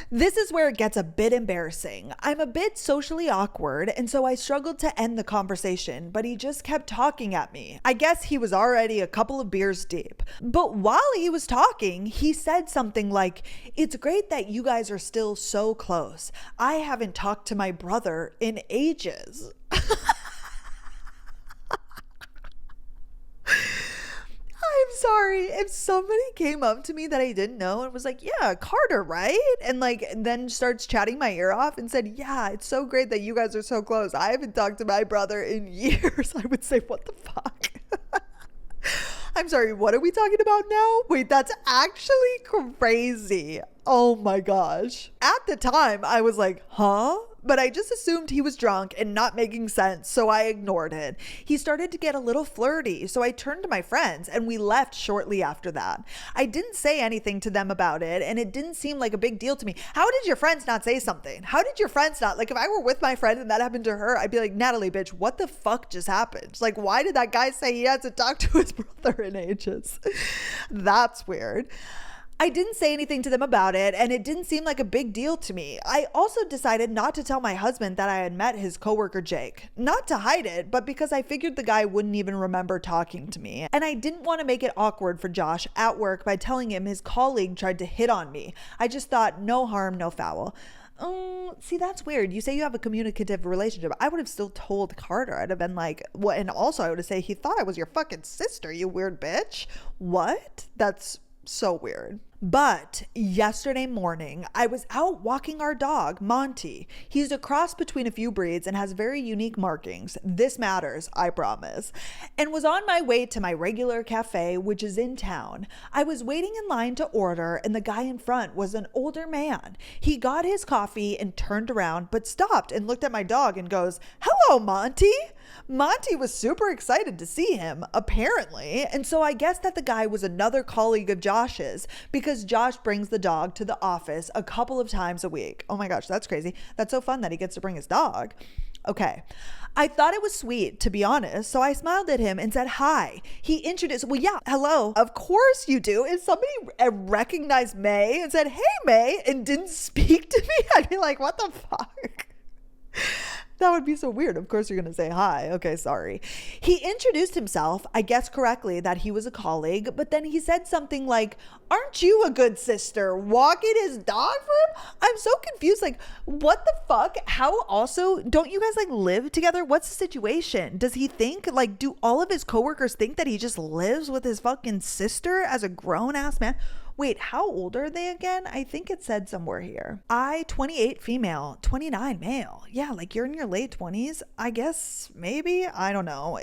This is where it gets a bit embarrassing. I'm a bit socially awkward, and so I struggled to end the conversation, but he just kept talking at me. I guess he was already a couple of beers deep. But while he was talking, he said something like, "It's great that you guys are still so close. I haven't talked to my brother in ages." I'm sorry, if somebody came up to me that I didn't know and was like, "Yeah, Carter, right?" And like, and then starts chatting my ear off and said, "Yeah, it's so great that you guys are so close. I haven't talked to my brother in years." I would say, "What the fuck?" I'm sorry, what are we talking about now? Wait, that's actually crazy. Oh my gosh. At the time, I was like, huh? But I just assumed he was drunk and not making sense, so I ignored it. He started to get a little flirty, so I turned to my friends and we left shortly after that. I didn't say anything to them about it, and it didn't seem like a big deal to me. How did your friends not say something? How did your friends not? Like, if I were with my friend and that happened to her, I'd be like, "Natalie, bitch, what the fuck just happened? Like, why did that guy say he had to talk to his brother in ages?" That's weird. I didn't say anything to them about it, and it didn't seem like a big deal to me. I also decided not to tell my husband that I had met his coworker Jake. Not to hide it, but because I figured the guy wouldn't even remember talking to me. And I didn't want to make it awkward for Josh at work by telling him his colleague tried to hit on me. I just thought, no harm, no foul. See, that's weird. You say you have a communicative relationship. I would have still told Carter. I'd have been like, what? And also I would have said, "He thought I was your fucking sister, you weird bitch." What? That's so weird. But yesterday morning, I was out walking our dog, Monty. He's a cross between a few breeds and has very unique markings. This matters, I promise. And was on my way to my regular cafe, which is in town. I was waiting in line to order, and the guy in front was an older man. He got his coffee and turned around, but stopped and looked at my dog and goes, "Hello, Monty." Monty was super excited to see him, apparently. And so I guess that the guy was another colleague of Josh's, because Josh brings the dog to the office a couple of times a week. Oh my gosh, that's crazy. That's so fun that he gets to bring his dog. Okay. I thought it was sweet, to be honest, so I smiled at him and said hi. He introduced, "Well, yeah, hello." Of course you do. If somebody recognized May and said, "Hey, May," and didn't speak to me, I'd be like, what the fuck? That would be so weird. Of course you're going to say hi. Okay, sorry. He introduced himself, I guess correctly, that he was a colleague, but then he said something like, "Aren't you a good sister?" Walking his dog for him? I'm so confused. Like, what the fuck? How also, don't you guys like live together? What's the situation? Does he think, like, do all of his coworkers think that he just lives with his fucking sister as a grown ass man? Wait, how old are they again? I think it said somewhere here. 28 female, 29 male. Yeah, like you're in your late 20s. I guess, maybe. I don't know.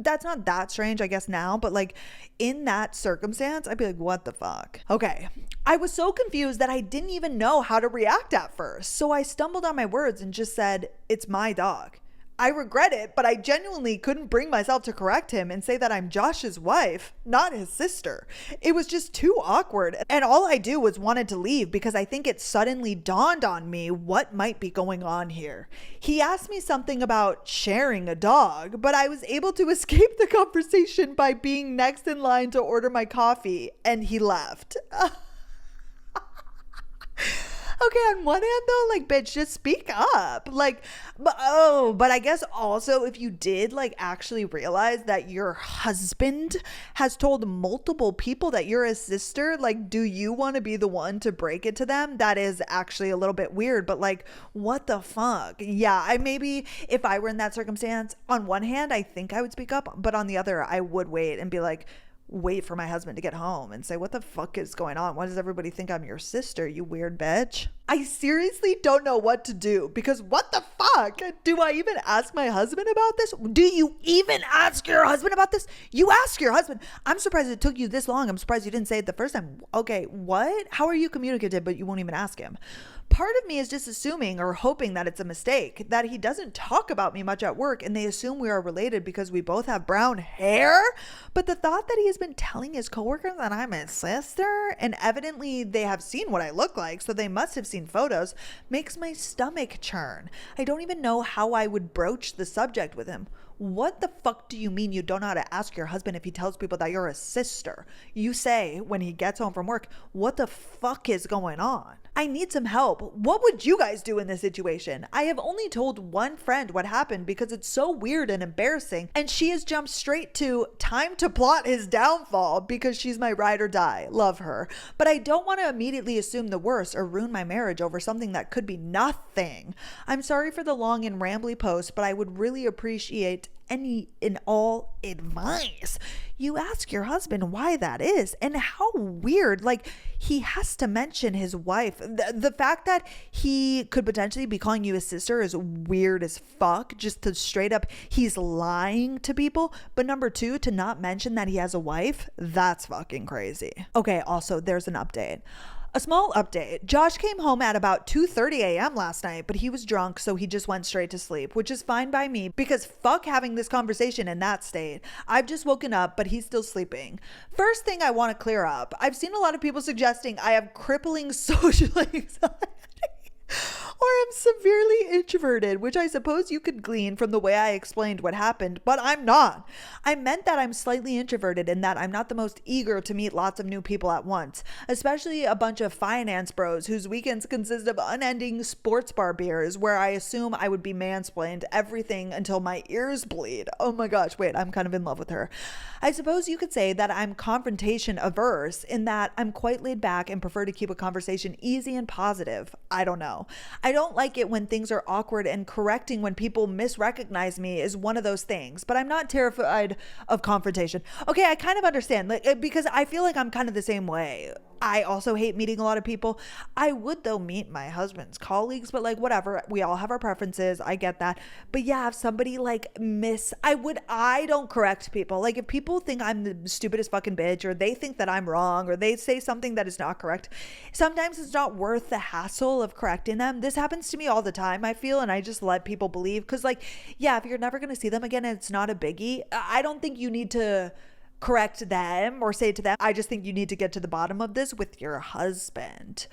That's not that strange, I guess, now. But like in that circumstance, I'd be like, what the fuck? Okay. I was so confused that I didn't even know how to react at first. So I stumbled on my words and just said, "It's my dog." I regret it, but I genuinely couldn't bring myself to correct him and say that I'm Josh's wife, not his sister. It was just too awkward. And all I do was wanted to leave because I think it suddenly dawned on me what might be going on here. He asked me something about sharing a dog, but I was able to escape the conversation by being next in line to order my coffee, and he left. Okay, on one hand though, like, bitch, just speak up. Like, but I guess also if you did like actually realize that your husband has told multiple people that you're his sister, like, do you want to be the one to break it to them? That is actually a little bit weird, but like, what the fuck? Yeah, maybe if I were in that circumstance, on one hand, I think I would speak up, but on the other, I would wait and be like, wait for my husband to get home and say, "What the fuck is going on? Why does everybody think I'm your sister, you weird bitch?" I seriously don't know what to do, because what the fuck? Do I even ask my husband about this? Do you even ask your husband about this? You ask your husband. I'm surprised it took you this long. I'm surprised you didn't say it the first time. Okay, what? How are you communicative but you won't even ask him? Part of me is just assuming or hoping that it's a mistake, that he doesn't talk about me much at work and they assume we are related because we both have brown hair. But the thought that he has been telling his coworkers that I'm his sister, and evidently they have seen what I look like, so they must have seen photos, makes my stomach churn. I don't even know how I would broach the subject with him. What the fuck do you mean you don't know how to ask your husband if he tells people that you're a sister? You say when he gets home from work, what the fuck is going on? I need some help. What would you guys do in this situation? I have only told one friend what happened because it's so weird and embarrassing, and she has jumped straight to time to plot his downfall because she's my ride or die. Love her. But I don't want to immediately assume the worst or ruin my marriage over something that could be nothing. I'm sorry for the long and rambly post, but I would really appreciate any and all advice. You ask your husband why that is, and how weird, like, he has to mention his wife. The fact that he could potentially be calling you his sister is weird as fuck, just to straight up, he's lying to people. But number two, to not mention that he has a wife, that's fucking crazy. Okay, also, there's an update. A small update. Josh came home at about 2:30 a.m. last night, but he was drunk, so he just went straight to sleep, which is fine by me because fuck having this conversation in that state. I've just woken up, but he's still sleeping. First thing I want to clear up. I've seen a lot of people suggesting I have crippling social anxiety. Or I'm severely introverted, which I suppose you could glean from the way I explained what happened, but I'm not. I meant that I'm slightly introverted and that I'm not the most eager to meet lots of new people at once, especially a bunch of finance bros whose weekends consist of unending sports bar beers where I assume I would be mansplained everything until my ears bleed. Oh my gosh, wait, I'm kind of in love with her. I suppose you could say that I'm confrontation averse in that I'm quite laid back and prefer to keep a conversation easy and positive. I don't know. I don't like it when things are awkward, and correcting when people misrecognize me is one of those things, but I'm not terrified of confrontation. Okay, I kind of understand, like, because I feel like I'm kind of the same way. I also hate meeting a lot of people. I would though meet my husband's colleagues, but like whatever, we all have our preferences. I get that. But yeah, if somebody like I don't correct people. Like if people think I'm the stupidest fucking bitch, or they think that I'm wrong, or they say something that is not correct, sometimes it's not worth the hassle of correcting them. This happens to me all the time, I feel, and I just let people believe, because like, yeah, if you're never going to see them again and it's not a biggie, I don't think you need to correct them or say to them. I just think you need to get to the bottom of this with your husband.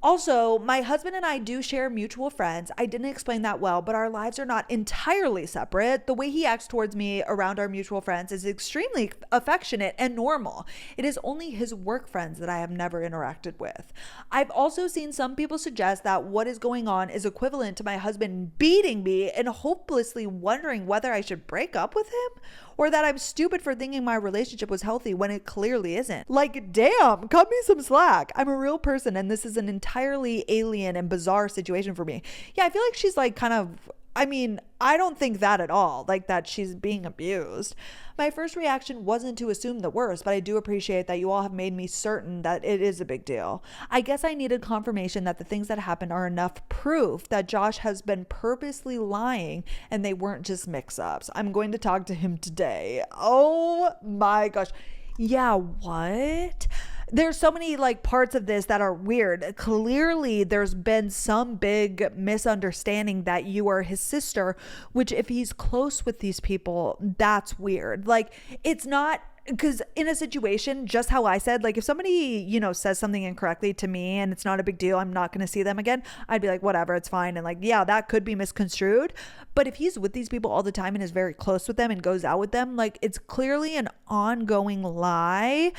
Also, my husband and I do share mutual friends. I didn't explain that well, but our lives are not entirely separate. The way he acts towards me around our mutual friends is extremely affectionate and normal. It is only his work friends that I have never interacted with. I've also seen some people suggest that what is going on is equivalent to my husband beating me and hopelessly wondering whether I should break up with him, or that I'm stupid for thinking my relationship was healthy when it clearly isn't. Like, damn, cut me some slack. I'm a real person and this is an entirely alien and bizarre situation for me. Yeah, I feel like she's like kind of, I mean, I don't think that at all, like that she's being abused. My first reaction wasn't to assume the worst, but I do appreciate that you all have made me certain that it is a big deal. I guess I needed confirmation that the things that happened are enough proof that Josh has been purposely lying and they weren't just mix-ups. I'm going to talk to him today. Oh my gosh. Yeah, what? There's so many like parts of this that are weird. Clearly there's been some big misunderstanding that you are his sister, which if he's close with these people, that's weird. Like it's not, because in a situation, just how I said, like if somebody, says something incorrectly to me and it's not a big deal, I'm not going to see them again, I'd be like, whatever, it's fine. And like, yeah, that could be misconstrued. But if he's with these people all the time and is very close with them and goes out with them, like it's clearly an ongoing lie.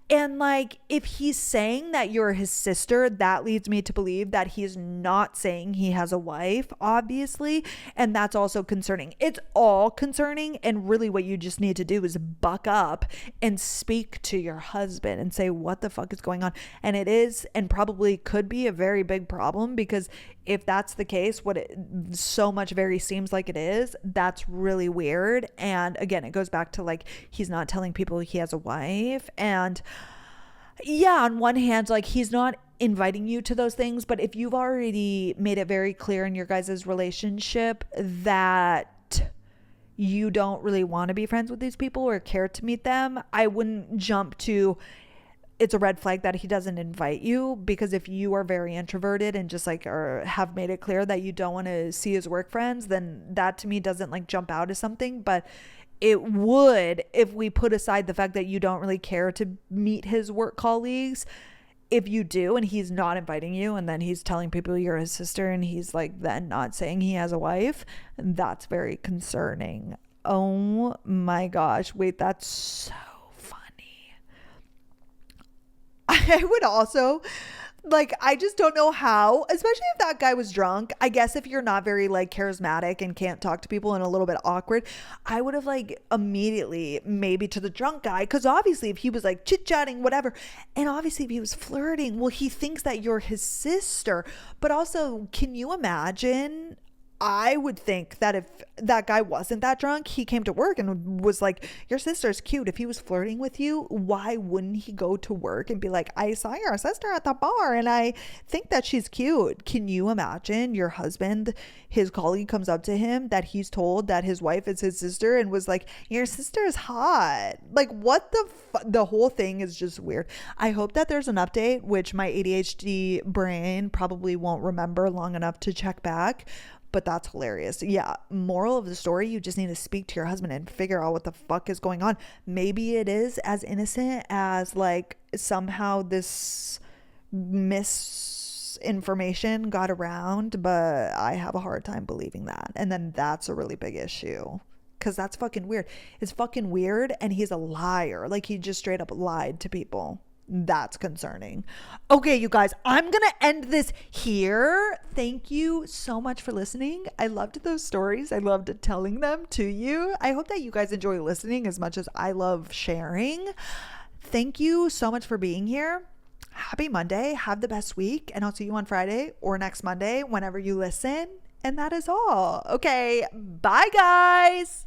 And like, if he's saying that you're his sister, that leads me to believe that he's not saying he has a wife, obviously. And that's also concerning. It's all concerning. And really what you just need to do is buck up and speak to your husband and say, what the fuck is going on? And it is, and probably could be, a very big problem, because if that's the case, what it so much very seems like it is, that's really weird. And again, it goes back to like, he's not telling people he has a wife. And yeah, on one hand, like he's not inviting you to those things, but if you've already made it very clear in your guys' relationship that you don't really want to be friends with these people or care to meet them, I wouldn't jump to it's a red flag that he doesn't invite you, because if you are very introverted and just like, or have made it clear that you don't want to see his work friends, then that to me doesn't like jump out as something. But it would if we put aside the fact that you don't really care to meet his work colleagues. If you do and he's not inviting you, and then he's telling people you're his sister, and he's like then not saying he has a wife, that's very concerning. Oh my gosh, wait, that's so funny. I would also, like, I just don't know how, especially if that guy was drunk. I guess if you're not very like charismatic and can't talk to people and a little bit awkward, I would have like immediately maybe to the drunk guy, because obviously if he was like chit-chatting whatever, and obviously if he was flirting, well, he thinks that you're his sister. But also, can you imagine, I would think that if that guy wasn't that drunk, he came to work and was like, your sister's cute. If he was flirting with you, why wouldn't he go to work and be like, I saw your sister at the bar and I think that she's cute? Can you imagine your husband, his colleague comes up to him that he's told that his wife is his sister and was like, your sister is hot. Like, what the whole thing is just weird. I hope that there's an update, which my ADHD brain probably won't remember long enough to check back. But that's hilarious. Yeah. Moral of the story, you just need to speak to your husband and figure out what the fuck is going on. Maybe it is as innocent as like somehow this misinformation got around, but I have a hard time believing that. And then that's a really big issue, because that's fucking weird. It's fucking weird. And he's a liar. Like, he just straight up lied to people. That's concerning. Okay, you guys, I'm gonna end this here. Thank you so much for listening. I loved those stories. I loved telling them to you. I hope that you guys enjoy listening as much as I love sharing. Thank you so much for being here. Happy Monday. Have the best week, and I'll see you on Friday or next Monday whenever you listen. And that is all. Okay, bye guys.